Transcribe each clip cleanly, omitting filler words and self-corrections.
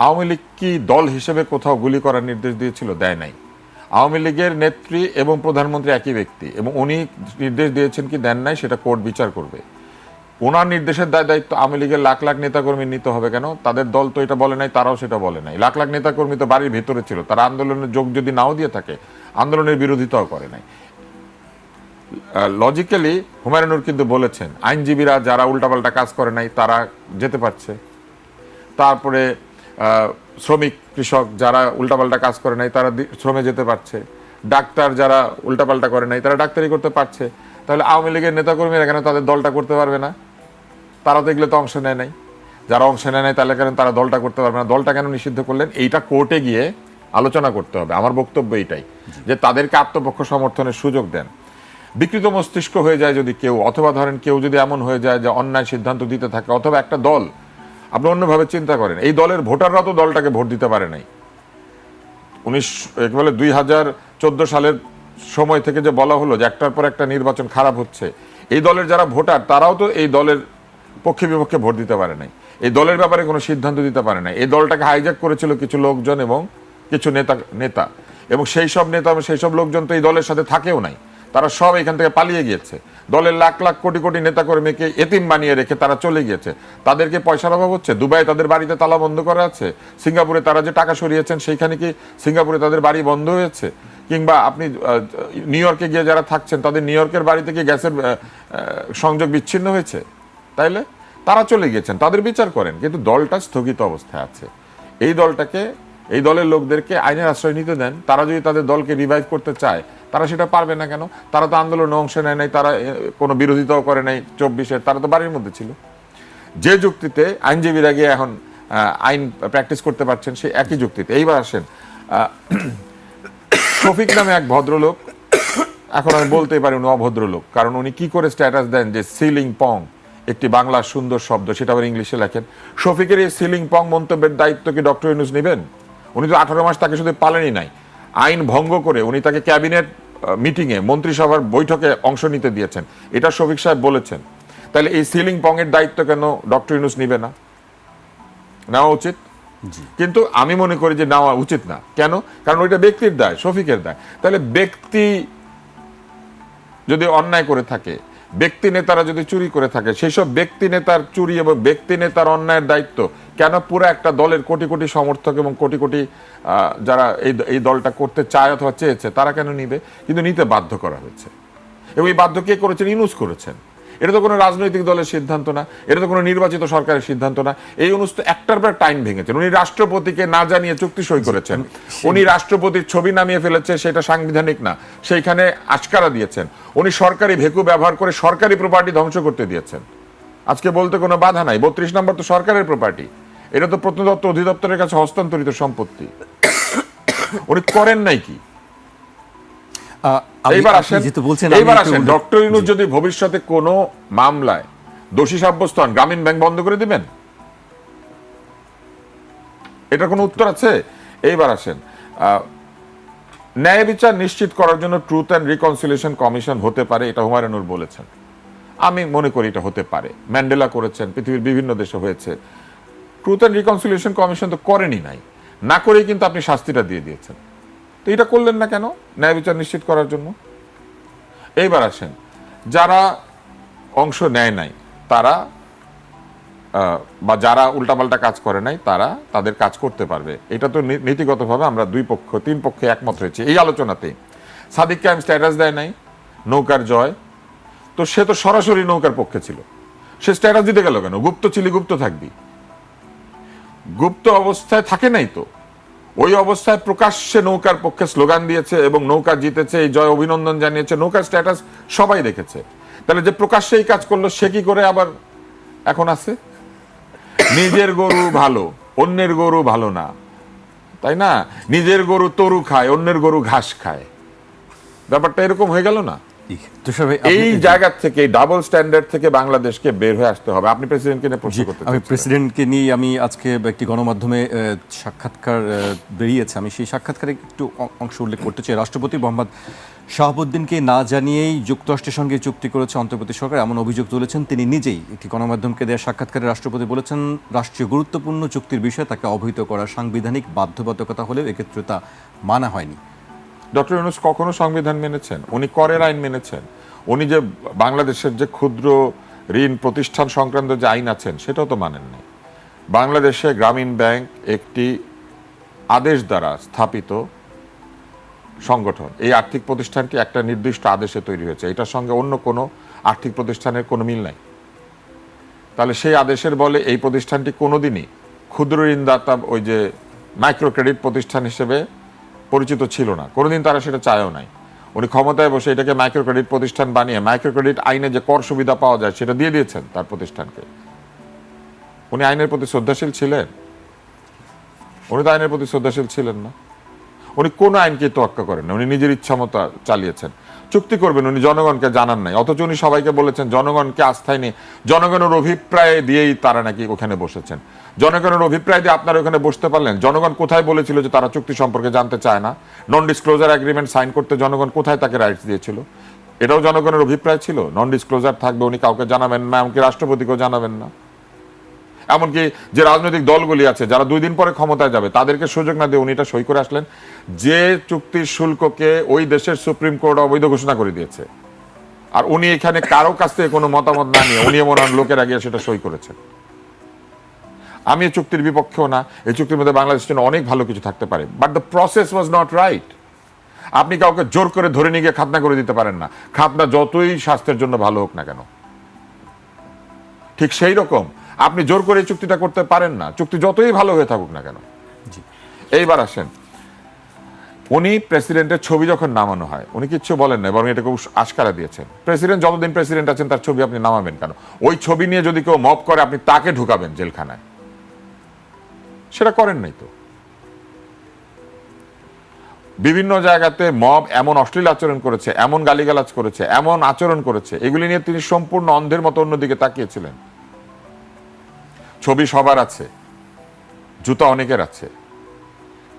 আওয়ামী লীগ কি দল হিসেবে কোথাও গুলি করার নির্দেশ দিয়েছিল? দেয় নাই। আওয়ামী লীগের নেত্রী এবং প্রধানমন্ত্রী একই ব্যক্তি, এবং উনি নির্দেশ দিয়েছেন কি দেন নাই সেটা কোর্ট বিচার করবে। ওনার নির্দেশের দায়িত্ব আওয়ামী লীগের লাখ লাখ নেতাকর্মী নিতে হবে কেন? তাদের দল তো এটা বলে নাই, তারাও সেটা বলে নাই। লাখ লাখ নেতাকর্মী তো বাড়ির ভেতরে ছিল, তারা আন্দোলনের যোগ যদি নাও দিয়ে থাকে, আন্দোলনের বিরোধিতাও করে নাই। লজিক্যালি হুমায়ুনুর কিন্তু বলেছেন আইনজীবীরা যারা উল্টাপাল্টা কাজ করে নাই তারা যেতে পারছে, তারপরে শ্রমিক কৃষক যারা উল্টাপাল্টা কাজ করে নাই তারা শ্রমে যেতে পারছে, ডাক্তার যারা উল্টাপাল্টা করে নাই তারা ডাক্তারি করতে পারছে। তাহলে আওয়ামী লীগের নেতাকর্মীরা কেন তাদের দলটা করতে পারবে না? তারা তো এগুলো তো অংশ নেয় নাই। যারা অংশ নেয় নাই তাহলে কেন তারা দলটা করতে পারবে না? দলটা কেন নিষিদ্ধ করলেন? এইটা কোর্টে গিয়ে আলোচনা করতে হবে। আমার বক্তব্য এইটাই, যে তাদেরকে আত্মপক্ষ সমর্থনের সুযোগ দেন। বিকৃত মস্তিষ্ক হয়ে যায় যদি কেউ, অথবা ধরেন কেউ যদি এমন হয়ে যায় যে অন্যায় সিদ্ধান্ত দিতে থাকে, অথবা একটা দল, আপনি অন্যভাবে চিন্তা করেন, এই দলের ভোটাররা তো দলটাকে ভোট দিতে পারে নাই। 2014 সালের সময় থেকে যে বলা হলো যে একটার পর একটা নির্বাচন খারাপ হচ্ছে, এই দলের যারা ভোটার তারাও তো এই দলের পক্ষে বিপক্ষে ভোট দিতে পারে নাই, এই দলের ব্যাপারে কোনো সিদ্ধান্ত দিতে পারে নাই। এই দলটাকে হাইজ্যাক করেছিল কিছু লোকজন এবং কিছু নেতা, এবং সেই সব নেতা এবং সেই সব লোকজন তো এই দলের সাথে থাকেও নাই, তারা সব এখান থেকে পালিয়ে গিয়েছে। দলের লাখ লাখ কোটি কোটি নেতাকর্মীকে এতিম বানিয়ে রেখে তারা চলে গিয়েছে। তাদেরকে পয়সার অভাব হচ্ছে? দুবাই তাদের বাড়িতে তালা বন্ধ করা আছে? সিঙ্গাপুরে তারা যে টাকা সরিয়েছেন সেইখানে কি সিঙ্গাপুরে তাদের বাড়ি বন্ধ হয়েছে? কিংবা আপনি নিউ ইয়র্কে গিয়ে যারা থাকছেন তাদের নিউ ইয়র্কের বাড়ি থেকে গ্যাসের সংযোগ বিচ্ছিন্ন হয়েছে? তাইলে তারা চলে গিয়েছেন, তাদের বিচার করেন। কিন্তু দলটা স্থগিত অবস্থায় আছে। এই দলটাকে, এই দলের লোকদেরকে আইনের আশ্রয় নিতে দেন। তারা যদি তাদের দলকে রিভাইভ করতে চায় তারা সেটা পারবে না কেন? তারা তো আন্দোলনে অংশ নেয় নাই, তারা কোনো বিরোধিতাও করে নাই 24-এর, তারা তো বাড়ির মধ্যে ছিল। যে যুক্তিতে আইনজীবীরা গিয়ে এখন আইন প্র্যাকটিস করতে পারছেন, সেই একই যুক্তিতে এইবার আসেন শফিক নামে এক ভদ্রলোক, এখন আমি বলতেই পারি উনি অভদ্রলোক, কারণ উনি কি করে স্ট্যাটাস দেন যে সিলিং পং একটি বাংলা সুন্দর শব্দ, সেটা আবার ইংলিশে লেখেন। শফিকের এই সিলিং পং মন্তব্যের দায়িত্ব কি ডক্টর ইউনূস নেবেন? উনি তো 18 মাস তাকে শুধু পালেনই নাই, আইন ভঙ্গ করে উনি তাকে ক্যাবিনেট মিটিংয়ে, মন্ত্রিসভার বৈঠকে অংশ নিতে দিয়েছেন, এটা শফিক সাহেব বলেছেন। তাহলে এই সিলিং পং এর দায়িত্ব কেন ডক্টর ইউনূস নিবে না? নেওয়া উচিত। কিন্তু আমি মনে করি যে নেওয়া উচিত না। কেন? কারণ ওইটা ব্যক্তির দায়, শফিকের দায়। তাহলে ব্যক্তি যদি অন্যায় করে থাকে, ব্যক্তি নেতারা যদি চুরি করে থাকে, সেই সব ব্যক্তি নেতার চুরি এবং ব্যক্তি নেতার অন্যায়ের দায়িত্ব কেন পুরো একটা দলের কোটি কোটি সমর্থক এবং কোটি কোটি যারা এই দলটা করতে চায় অথবা চেয়েছে তারা কেন নিবে? কিন্তু নিতে বাধ্য করা হয়েছে। এবং এই বাধ্য কে করেছেন? ইউনূস করেছেন। এটা তো কোনো রাজনৈতিক দলের সিদ্ধান্ত না, এটা তো কোনো নির্বাচিত সরকারের সিদ্ধান্ত না। এই ইউনূস তো একটার পর টাইম ভেঙেছেন। উনি রাষ্ট্রপতিকে না জানিয়ে চুক্তি সই করেছেন, উনি রাষ্ট্রপতির ছবি নামিয়ে ফেলেছে, সেটা সাংবিধানিক না, সেইখানে আশকারা দিয়েছেন। উনি সরকারি ভেকু ব্যবহার করে সরকারি প্রপার্টি ধ্বংস করতে দিয়েছেন। আজকে বলতে কোনো বাধা নাই, 32 নম্বর তো সরকারের প্রপার্টি, এটা তো প্রত্নতত্ত্ব অধিদপ্তরের কাছে হস্তান্তরিত সম্পত্তি। উনি করেন নাই কি? এইবার আসেন ডক্টর ইউনূস যদি ভবিষ্যতে কোনো মামলায় দোষী সাব্যস্ত হন, গ্রামীণ ব্যাংক বন্ধ করে দিবেন? এটা কোনো উত্তর আছে? এইবার আসেন ন্যায় বিচার নিশ্চিত করার জন্য ট্রুথ অ্যান্ড রিকনসিলিয়েশন কমিশন হতে পারে, এটা হুমায়ুনুর বলেছেন। আমি মনে করি এটা হতে পারে। ম্যান্ডেলা করেছেন, পৃথিবীর বিভিন্ন দেশে হয়েছে। ট্রুথ অ্যান্ড রিকনসিলিয়েশন কমিশন তো করেনি নাই, না করেই কিন্তু আপনি শাস্তিটা দিয়ে দিয়েছেন। তো এটা করলেন না কেন ন্যায় বিচার নিশ্চিত করার জন্য? এইবার আসেন যারা অংশ নেয় নাই তারা, বা যারা উল্টাপাল্টা কাজ করে নাই তারা তাদের কাজ করতে পারবে। এটা তো নীতিগতভাবে আমরা তিন পক্ষে একমত হয়েছে এই আলোচনাতেই। সাদিক কায়েম স্ট্যাটাস দেয় নাই নৌকার জয়, তো সে তো সরাসরি নৌকার পক্ষে ছিল, সে স্ট্যাটাস দিতে গেল কেন? গুপ্ত ছিলি গুপ্ত থাকবি, গুপ্ত অবস্থায় থাকে নাই তো। ওই অবস্থায় প্রকাশ্যে নৌকার পক্ষে স্লোগান দিয়েছে এবং নৌকা জিতেছে, এই জয় অভিনন্দন জানিয়েছে, নৌকার স্ট্যাটাস সবাই দেখেছে। তাহলে যে প্রকাশ্যে এই কাজ করলো সে কি করে আবার এখন আছে? নিজের গরু ভালো, অন্যের গরু ভালো না, তাই না? নিজের গরু তরু খায়, অন্যের গরু ঘাস খায়, ব্যাপারটা এরকম হয়ে গেল না? এই জায়গা থেকে, ডাবল স্ট্যান্ডার্ড থেকে বাংলাদেশকে বের হয়ে আসতে হবে। আপনি প্রেসিডেন্টকে নিয়ে প্রশ্ন করতে চাচ্ছেন। আমি প্রেসিডেন্টকে নিয়ে আমি আজকে একটি গণমাধ্যমে সাক্ষাৎকার বেরিয়েছে, আমি সেই সাক্ষাৎকারে একটু অংশ উল্লেখ করতে চাই। রাষ্ট্রপতি মোহাম্মদ শাহাবুদ্দিনকে না জানিয়েই যুক্তরাষ্ট্রের সঙ্গে চুক্তি করেছে অন্তর্বর্তী সরকার, এমন অভিযোগ তুলেছেন তিনি নিজেই। একটি গণমাধ্যমকে দেওয়া সাক্ষাৎকারে রাষ্ট্রপতি বলেছেন, রাষ্ট্রীয় গুরুত্বপূর্ণ চুক্তির বিষয়ে তাকে অবহিত করা সাংবিধানিক বাধ্যবাধকতা হলেও এক্ষেত্রে তা মানা হয়নি। ডক্টর ইউনূস কখনো সংবিধান মেনেছেন? উনি করের আইন মেনেছেন। উনি যে বাংলাদেশের যে ক্ষুদ্র ঋণ প্রতিষ্ঠান সংক্রান্ত যে আইন আছেন সেটাও তো মানেন নাই। বাংলাদেশে গ্রামীণ ব্যাংক একটি আদেশ দ্বারা স্থাপিত সংগঠন। এই আর্থিক প্রতিষ্ঠানটি একটা নির্দিষ্ট আদেশে তৈরি হয়েছে, এটার সঙ্গে অন্য কোনো আর্থিক প্রতিষ্ঠানের কোনো মিল নাই। তাহলে সেই আদেশের বলে এই প্রতিষ্ঠানটি কোনোদিনই ক্ষুদ্র ঋণদাতা ওই যে মাইক্রো ক্রেডিট প্রতিষ্ঠান হিসেবে পরিচিত ছিল না, কোনোদিন তারা সেটা চায়ও নাই। উনি ক্ষমতায় বসে এটাকে মাইক্রো ক্রেডিট প্রতিষ্ঠান বানিয়ে মাইক্রো ক্রেডিট আইনে যে কর সুবিধা পাওয়া যায় সেটা দিয়ে দিয়েছেন তার প্রতিষ্ঠানকে। উনি আইনের প্রতি শ্রদ্ধাশীল ছিলেন? উনি তো আইনের প্রতি শ্রদ্ধাশীল ছিলেন না। উনি কোন আইনকে তোয়াক্কা করেন না, উনি নিজের ইচ্ছা মতো চালিয়েছেন। চুক্তি করবেন উনি জনগণকে জানান নাই, অথচ উনি সবাইকে বলেছেন জনগণকে আস্থায় নিয়ে, জনগণের অভিপ্রায় দিয়েই তারা নাকি ওখানে বসেছেন। জনগণের অভিপ্রায় দিয়ে আপনারা ওখানে বসতে পারলেন? জনগণ কোথায় বলেছিল যে তারা চুক্তি সম্পর্কে জানতে চায় না? নন ডিসক্লোজার এগ্রিমেন্ট সাইন করতে জনগণ কোথায় তাকে রাইটস দিয়েছিল? এটাও জনগণের অভিপ্রায় ছিল, নন ডিসক্লোজার থাকবে, উনি কাউকে জানাবেন না, এমনকি রাষ্ট্রপতিকেও জানাবেন না। এমনকি যে রাজনৈতিক দলগুলি আছে যারা 2 দিন পরে ক্ষমতায় যাবে তাদেরকে সুযোগ না দিয়ে উনি এটা সই করে আসলেন, যে চুক্তির শুল্ককে ওই দেশের সুপ্রিম কোর্ট অবৈধ ঘোষণা করে দিয়েছে। আর উনি এখানে কারো কাছ থেকে কোনো মতামত না নিয়ে উনি এমন লোকের আগে সেটা সই করেছেন। আমি এই চুক্তির বিপক্ষেও না, এই চুক্তির মধ্যে বাংলাদেশের জন্য অনেক ভালো কিছু থাকতে পারে, but the process was not right. আপনি কাউকে জোর করে ধরে নিয়ে গিয়ে খাতনা করে দিতে পারেন না, খাতনা যতই স্বাস্থ্যের জন্য ভালো হোক না কেন। ঠিক সেই রকম আপনি জোর করে এই চুক্তিটা করতে পারেন না, চুক্তি যতই ভালো হয়ে থাকুক না কেন। এইবার আসেন, উনি প্রেসিডেন্টের ছবি যখন নামানো হয় উনি কিচ্ছু বলেন না, বরং এটাকে আশকারা দিয়েছেন। প্রেসিডেন্ট যতদিন প্রেসিডেন্ট আছেন তার ছবি আপনি নামাবেন কেন? ওই ছবি নিয়ে যদি কেউ মব করে আপনি তাকে ঢুকাবেন জেলখানায়, সেটা করেন নাই তো। বিভিন্ন জায়গাতে মব এমন অশ্লীল আচরণ করেছে, এমন গালিগালাজ করেছে, এমন আচরণ করেছে, এগুলি নিয়ে তিনি সম্পূর্ণ অন্ধের মতো অন্যদিকে তাকিয়েছিলেন। ছবি সবার আছে, জুতা অনেকের আছে,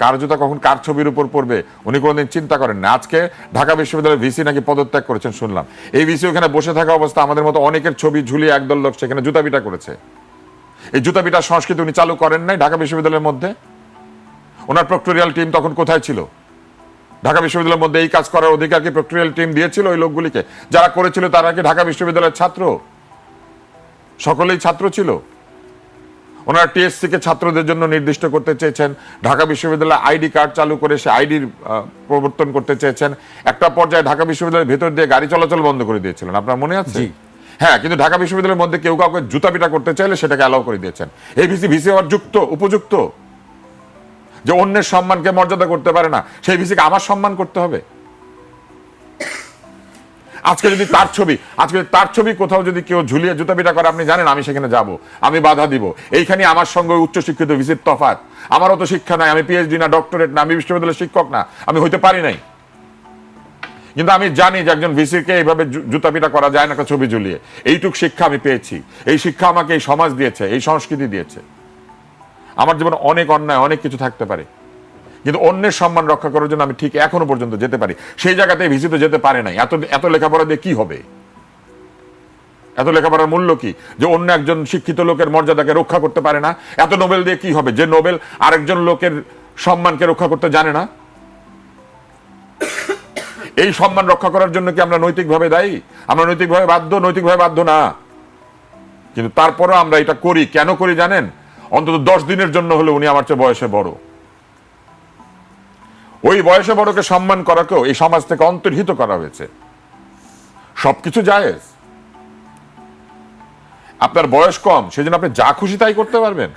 কার জুতা কখন কার ছবির উপর পড়বে উনি কোনোদিন চিন্তা করেন না। আজকে ঢাকা বিশ্ববিদ্যালয়ের ভিসি নাকি পদত্যাগ করেছেন শুনলাম। এই ভিসি ওখানে বসে থাকা অবস্থা আমাদের মতো অনেকের ছবি ঝুলিয়ে একদল লোক সেখানে জুতা পিটা করেছে। এই জুতা পিটার সংস্কৃতি উনি চালু করেন নাই ঢাকা বিশ্ববিদ্যালয়ের মধ্যে? ওনার প্রক্টোরিয়াল টিম তখন কোথায় ছিল? ঢাকা বিশ্ববিদ্যালয়ের মধ্যে এই কাজ করার অধিকার কি প্রক্টোরিয়াল টিম দিয়েছিল ওই লোকগুলিকে? যারা করেছিল তারা কি ঢাকা বিশ্ববিদ্যালয়ের ছাত্র? সকলেই ছাত্র ছিল। ওনারা টিএসসি কে ছাত্রদের জন্য নির্দিষ্ট করতে চেয়েছেন, ঢাকা বিশ্ববিদ্যালয়ে আইডি কার্ড চালু করে সে আইডির প্রবর্তন করতে চেয়েছেন। একটা পর্যায়ে ঢাকা বিশ্ববিদ্যালয়ের ভেতর দিয়ে গাড়ি চলাচল বন্ধ করে দিয়েছিলেন, আপনার মনে আছে? হ্যাঁ, কিন্তু ঢাকা বিশ্ববিদ্যালয়ের মধ্যে কেউ কাউকে জুতা পিটা করতে চাইলে সেটাকে অ্যালাউ করে দিয়েছেন। এই ভিসি হওয়ার উপযুক্ত যে অন্যের সম্মানকে মর্যাদা করতে পারে না, সেই ভিসিকে আমার সম্মান করতে হবে? আজকে যদি তার ছবি কোথাও যদি কেউ ঝুলিয়ে জুতা পিটা করে, আপনি জানেন আমি সেখানে যাব, আমি বাধা দিব। এইখানে আমার সঙ্গে উচ্চশিক্ষিত ভিসির তফাৎ। আমারও তো শিক্ষা নাই, আমি পিএইচডি না, ডক্টরেট না, আমি বিশ্ববিদ্যালয়ের শিক্ষক না, আমি হইতে পারি নাই। কিন্তু আমি জানি যে একজন ভিসিকে এইভাবে জুতা পিটা করা যায় না একটা ছবি ঝুলিয়ে। এইটুক শিক্ষা আমি পেয়েছি, এই শিক্ষা আমাকে এই সমাজ দিয়েছে, এই সংস্কৃতি দিয়েছে। আমার জীবনে অনেক অন্যায় অনেক কিছু থাকতে পারে, কিন্তু অন্যের সম্মান রক্ষা করার জন্য আমি ঠিক এখনো পর্যন্ত যেতে পারি। সেই জায়গাতে ভিসি তো যেতে পারে নাই। এত লেখাপড়া দিয়ে কি হবে? এত লেখাপড়ার মূল্য কি যে অন্য একজন শিক্ষিত লোকের মর্যাদাকে রক্ষা করতে পারে না? এত নোবেল দিয়ে কি হবে যে নোবেল আরেকজন লোকের সম্মানকে রক্ষা করতে জানে না? এই সম্মান রক্ষা করার জন্য কি আমরা নৈতিকভাবে দায়ী? আমরা নৈতিকভাবে বাধ্য না। কিন্তু তারপরেও আমরা এটা করি। কেন করি জানেন? অন্তত 10 দিনের জন্য হলে উনি আমার চেয়ে বয়সে বড়। ওই বয়সে বড়কে সম্মান করাকেও এই সমাজ থেকে অন্তর্হিত করা হয়েছে। সবকিছু জায়েজ। আপনার বয়স কম, সেজন্য আপনি যা খুশি তাই করতে পারবেন।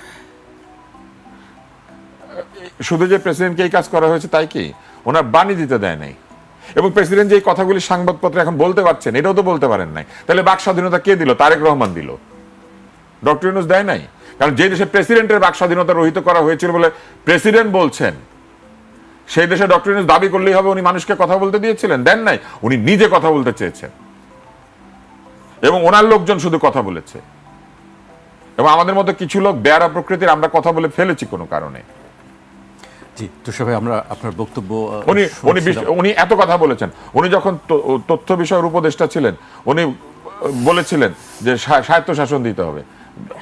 শুধু যে প্রেসিডেন্টকে এই কাজ করা হয়েছে তাই কি? ওনার বাণী দিতে দেয় নাই। এবং প্রেসিডেন্ট যে কথাগুলি সংবাদপত্রে এখন বলতে পারছেন, এটাও তো বলতে পারেন নাই। তাহলে বাক স্বাধীনতা কে দিল? তারেক রহমান দিল, ডক্টর ইউনূস দেয় নাই। কারণ যে দেশে প্রেসিডেন্টের বাক স্বাধীনতা রহিত করা হয়েছিল বলে প্রেসিডেন্ট বলছেন, সেই দেশে ডক্টর ইউনূস দাবি করলেই হবে উনি মানুষকে কথা বলতে দিয়েছিলেন? দেন নাই। উনি নিজে কথা বলতে চেয়েছেন এবং ওনার লোকজন শুধু কথা বলেছে। এবং আমাদের মতো কিছু লোক বেয়ারা প্রকৃতির, আমরা কথা বলে ফেলেছি কোনো কারণে। জি তুষার ভাই, আমরা আপনার বক্তব্য উনি এত কথা বলেছেন। উনি যখন তথ্য বিষয়ের উপদেষ্টা ছিলেন, উনি বলেছিলেন যে স্বায়ত্তশাসন দিতে হবে,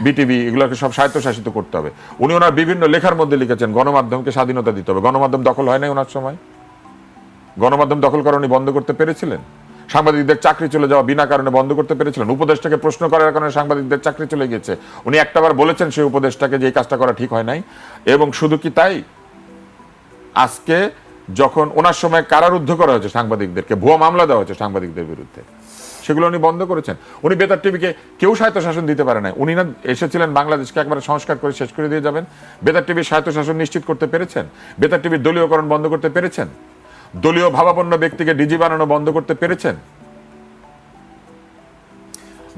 বিটিভি এগুলোকে সব স্বায়ত্তশাসিত করতে হবে। উনি ওনার বিভিন্ন লেখার মধ্যে লিখেছেন গণমাধ্যমকে স্বাধীনতা দিতে হবে। গণমাধ্যম দখল হয় নাই ওনার সময়? গণমাধ্যম দখল করা উনি বন্ধ করতে পেরেছিলেন? সাংবাদিকদের চাকরি চলে যাওয়া বিনা কারণে বন্ধ করতে পেরেছিলেন? উপদেষ্টাকে প্রশ্ন করার কারণে সাংবাদিকদের চাকরি চলে গেছে, উনি একটাবার বলেছেন সেই উপদেষ্টাকে যে এই কাজটা করা ঠিক হয় নাই। এবং শুধু কি তাই, আজকে যখন ওনার সময় কারারুদ্ধ করা হয়েছে সাংবাদিকদেরকে, ভুয়া মামলা দেওয়া হয়েছে সাংবাদিকদের বিরুদ্ধে, সেগুলো উনি বন্ধ করেছেন। উনি বেতার টিভিকে কেউ স্বায়ত্তশাসন দিতে পারে না। উনি না এসেছিলেন বাংলাদেশকে একবারে সংস্কার করে শেষ করে দিয়ে যাবেন? বেতার টিভির স্বায়ত্তশাসন নিশ্চিত করতে পেরেছেন? বেতার টিভির দলীয়করণ বন্ধ করতে পেরেছেন? দলীয় ভাবাপন্ন ব্যক্তিকে ডিজি বানানো বন্ধ করতে পেরেছেন?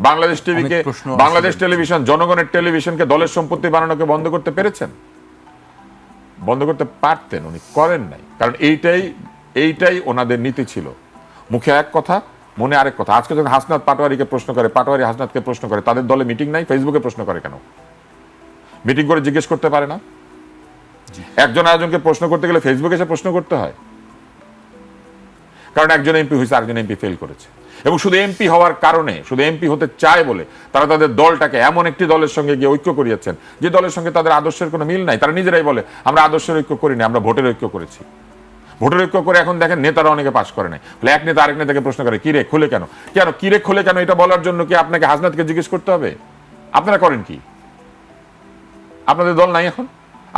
বাংলাদেশ টিভিকে, বাংলাদেশ টেলিভিশন, জনগণের টেলিভিশনকে দলের সম্পত্তি বানানোকে বন্ধ করতে পেরেছেন? বন্ধ করতে পারতেন, উনি করেন নাই। কারণ এইটাই ওনাদের নীতি ছিল। মুখে এক কথা, মনে আরেক কথা। আজকে যখন হাসনাত পাটোয়ারিকে প্রশ্ন করে, পাটোয়ারি হাসনাতকে প্রশ্ন করে, তাদের দলে মিটিং নাই, ফেসবুকে প্রশ্ন করে কেন? মিটিং করে জিজ্ঞেস করতে পারে না? একজন আরেকজনকে প্রশ্ন করতে গেলে ফেসবুকে এসে প্রশ্ন করতে হয়? কারণ একজন এমপি হয়েছে, আরেকজন এমপি ফেল করেছে। এবং শুধু এমপি হওয়ার কারণে, শুধু এমপি হতে চায় বলে তারা তাদের দলটাকে এমন একটি দলের সঙ্গে গিয়ে ঐক্য করিয়েছেন যে দলের সঙ্গে তাদের আদর্শের কোনো মিল নাই। তারা নিজেরাই বলে আমরা আদর্শের ঐক্য করিনি, আমরা ভোটের ঐক্য করেছি। ভোটের ঐক্য করে এখন দেখেন নেতারা অনেকে পাশ করে নাই। এক নেতা আরেক নেতাকে প্রশ্ন করে কিরে খুলে কেন, কেন কিরে খুলে কেন, এটা বলার জন্য কি আপনাকে হাসনাতকে জিজ্ঞেস করতে হবে? আপনারা করেন কি? আপনাদের দল নাই এখন?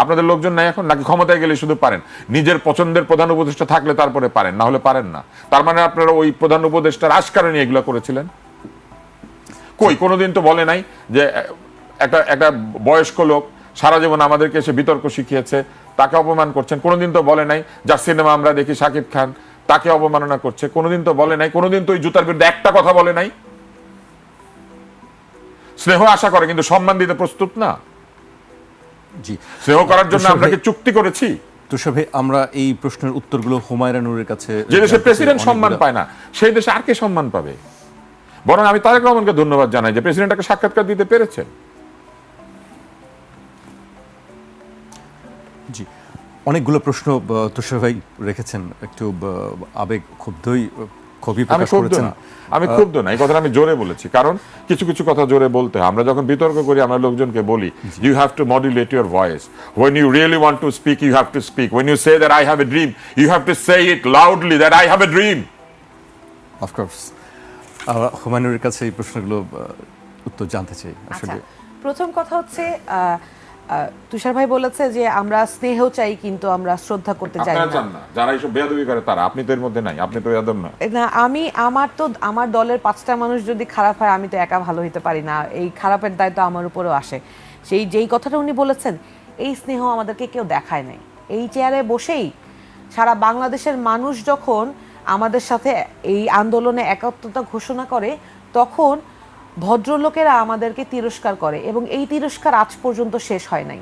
আপনাদের লোকজন নাই এখন? নাকি ক্ষমতায় গেলে শুধু পারেন? নিজের পছন্দের প্রধান উপদেষ্টা থাকলে তারপরে পারেন, না হলে পারেন না। তার মানে আপনারা ওই প্রধান উপদেষ্টার আশকারণে এগুলো করেছিলেন? কই কোনোদিন তো বলে নাই যে একটা বয়স্ক লোক সারা জীবন আমাদেরকে এসে বিতর্ক শিখিয়েছে, তাকে অপমান করছেন। কোনোদিন তো বলে নাই যার সিনেমা আমরা দেখি শাকিব খান, তাকে অবমাননা করছে। কোনোদিন তো বলে নাই, কোনোদিন তো ওই জুতার বিরুদ্ধে একটা কথা বলে নাই। স্নেহ আশা করে কিন্তু সম্মান দিতে প্রস্তুত না। জি, স্নেহ করার জন্য আমরা কি চুক্তি করেছি? তুষার ভাই, আমরা এই প্রশ্নের উত্তরগুলো হুমায়রা নূরের কাছে, যে দেশে প্রেসিডেন্ট সম্মান পায় না সেই দেশে আর কে সম্মান পাবে? বরং আমি তারেক রহমানকে ধন্যবাদ জানাই যে প্রেসিডেন্টকে সাক্ষাৎকার দিতে পেরেছেন। জি, অনেকগুলো প্রশ্ন তুষার ভাই রেখেছেন, একটু আবেগ ক্ষুব্ধই কবি প্রকাশ করেছেন। আমি ক্ষুব্ধ না, এই কথাটা আমি জোরে বলেছি, কারণ কিছু কিছু কথা জোরে বলতে হয়। আমরা যখন বিতর্ক করি আমরা লোকজনকে বলি you have to modulate your voice. When you really want to speak, you have to speak. When you say that I have a dream, you have to say it loudly that I have a dream. Of course. হুমায়ুনের কাছে এই প্রশ্নগুলো উত্তর জানতে চাই আসলে। প্রথম কথা হচ্ছে তুষার ভাই বলেছে যে আমরা স্নেহ চাই কিন্তু আমরা শ্রদ্ধা করতে চাই আপনারা চান না, যারা এইসব বেয়াদবি করে তারা। আপনি তো এর মধ্যে নাই, আপনি তো বেয়াদব না। না, আমার দলের 5টা মানুষ যদি খারাপ হয় আমি তো একা ভালো হতে পারি না, এই খারাপের দায়িত্ব আমার উপরেও আসে। যেই কথাটা উনি বলেছেন, এই স্নেহ আমাদেরকে কেউ দেখায় নাই। এই চেয়ারে বসেই সারা বাংলাদেশের মানুষ যখন আমাদের সাথে এই আন্দোলনে একাত্মতা ঘোষণা করে, তখন ভদ্রলোকেরা আমাদেরকে তিরস্কার করে এবং এই তিরস্কার আজ পর্যন্ত শেষ হয় নাই।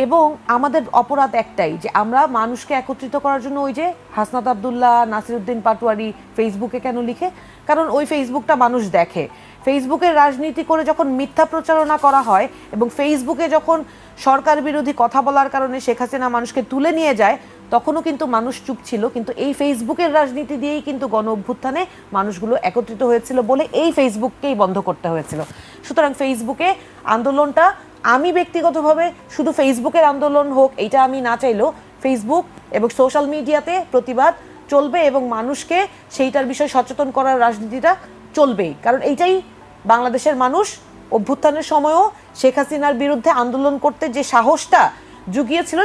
এবং আমাদের অপরাধ একটাই, যে আমরা মানুষকে একত্রিত করার জন্য ওই যে হাসনাত আব্দুল্লাহ, নাসিরউদ্দিন পাটোয়ারি ফেসবুকে কেন লিখে? কারণ ওই ফেসবুকটা মানুষ দেখে। ফেসবুকের রাজনীতি করে যখন মিথ্যা প্রচারণা করা হয় এবং ফেসবুকে যখন সরকার বিরোধী কথা বলার কারণে শেখ হাসিনা মানুষকে তুলে নিয়ে যায়, তখনও কিন্তু মানুষ চুপ ছিল। কিন্তু এই ফেসবুকের রাজনীতি দিয়েই কিন্তু গণ অভ্যুত্থানে মানুষগুলো একত্রিত হয়েছিল বলে এই ফেসবুককেই বন্ধ করতে হয়েছিল। সুতরাং ফেসবুকে আন্দোলনটা, আমি ব্যক্তিগতভাবে শুধু ফেসবুকের আন্দোলন হোক এইটা আমি না চাইলেও ফেসবুক এবং সোশ্যাল মিডিয়াতে প্রতিবাদ চলবে এবং মানুষকে সেইটার বিষয়ে সচেতন করার রাজনীতিটা চলবেই। কারণ এইটাই বাংলাদেশের মানুষ অভ্যুত্থানের সময়ও শেখ হাসিনার বিরুদ্ধে আন্দোলন করতে যে সাহসটা জুগিয়েছিল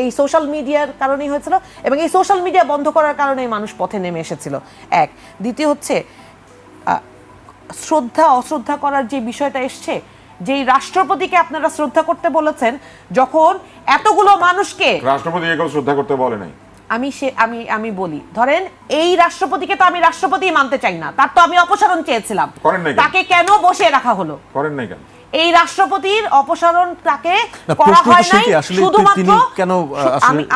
এই সোশ্যাল মিডিয়ার কারণেই হয়েছিল এবং এই সোশ্যাল মিডিয়া বন্ধ করার কারণেই মানুষ পথে নেমে এসেছিল। এক, দ্বিতীয় হচ্ছে শ্রদ্ধা অশ্রদ্ধা করার যে বিষয়টা এসছে, যেই রাষ্ট্রপতিকে আপনারা শ্রদ্ধা করতে বলেছেন, যখন এতগুলো মানুষকে রাষ্ট্রপতি এগুলো শ্রদ্ধা করতে বলে নাই। আমি বলি, ধরেন এই রাষ্ট্রপতিকে তো আমি রাষ্ট্রপতি মানতে চাই না, তার তো আমি অপসারণ চেয়েছিলাম, তাকে কেন বসিয়ে রাখা হলো? করেন নাই কেন? এই রাষ্ট্রপতির অপসারণ তাকে করা হয় নাই শুধুমাত্র,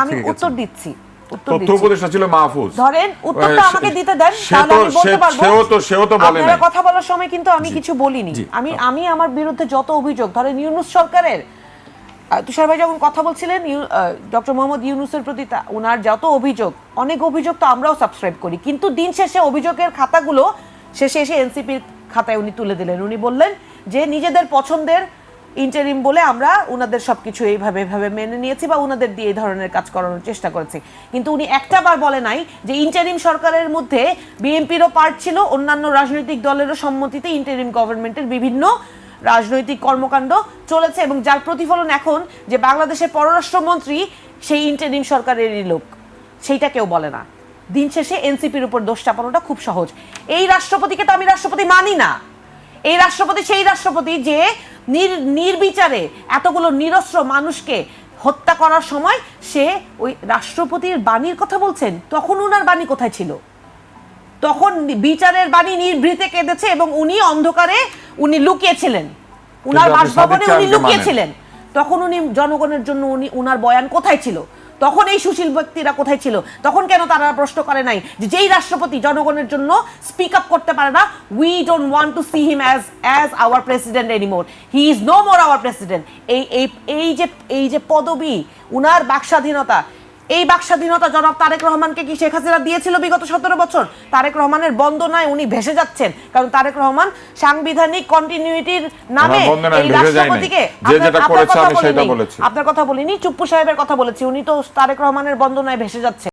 আমি উত্তর দিচ্ছি। তথ্য উপদেষ্টা ছিল মাহফুজ। ধরেন উত্তরটা আমাকে দিতে দেন, তাহলে আমি বলতে পারবো। সেও তো বলে আপনারা কথা বলার সময় কিন্তু আমি কিছু বলিনি। আমি আমার বিরুদ্ধে যত অভিযোগ, ধরেন ইউনূস সরকারের তুষার ভাই যখন কথা বলছিলেন ডক্টর মোহাম্মদ ইউনূসের প্রতি ওনার যত অভিযোগ, অনেক অভিযোগ তো আমরাও সাবস্ক্রাইব করি, কিন্তু দিন শেষে অভিযোগের খাতাগুলো শেষে এসে এনসিপির খাতায় উনি তুলে দিলেন। উনি বললেন যে নিজেদের পছন্দের ইন্টারিম বলে আমরা উনাদের সবকিছু এইভাবে মেনে নিয়েছি বা উনাদের দিয়ে এই ধরনের কাজ করানোর চেষ্টা করেছি, কিন্তু উনি একটা বার বলে নাই যে ইন্টারিম সরকারের মধ্যে বিএনপিরও পার্ট ছিল, অন্যান্য রাজনৈতিক দলেরও সম্মতিতে ইন্টারিম গভর্নমেন্টের বিভিন্ন রাজনৈতিক কর্মকাণ্ড চলেছে এবং যার প্রতিফলন এখন যে বাংলাদেশের পররাষ্ট্রমন্ত্রী সেই ইন্টারিম সরকারেরই লোক, সেইটা কেউ বলে না। দিন শেষে এনসিপির উপর দোষ চাপানোটা খুব সহজ। এই রাষ্ট্রপতিকে তো আমি রাষ্ট্রপতি মানি না। এই রাষ্ট্রপতি সেই রাষ্ট্রপতি যে নির্বিচারে এতগুলো নিরস্ত্র মানুষকে হত্যা করার সময় সে ওই রাষ্ট্রপতির বাণীর কথা বলছেন, তখন উনার বাণী কোথায় ছিল? তখন বিচারের বাণী নির্ভীতে কেঁদেছে এবং উনি অন্ধকারে উনি লুকিয়েছিলেন, উনার কিন্তু আপনি বাসভবনে সাদিক উনি চাঁদকে লুকিয়েছিলেন। তখন উনি জনগণের জন্য উনার বয়ান কোথায় ছিল? তখন এই সুশীল ব্যক্তিরা কোথায় ছিল? তখন কেন তারা প্রশ্ন করে নাই যে যেই রাষ্ট্রপতি জনগণের জন্য স্পিক আপ করতে পারে না, we don't want to see him as our president anymore, he is no more our president. এই যে পদবি, উনার বাকস্বাধীনতা, এই বাকস্বাধীনতা জনাব তারেক রহমানকে কি শেখ হাসিনা দিয়েছিল বিগত 17 বছর? তারেক রহমানের বন্দনায় উনি ভেসে যাচ্ছেন, কারণ তারেক রহমান সাংবিধানিক কন্টিনিউইটির নামে এই রাষ্ট্রপতিকে, আপনার কথা বলিনি, চুপ্পু সাহেবের কথা বলেছি, উনি তো তারেক রহমানের বন্দনায় ভেসে যাচ্ছেন।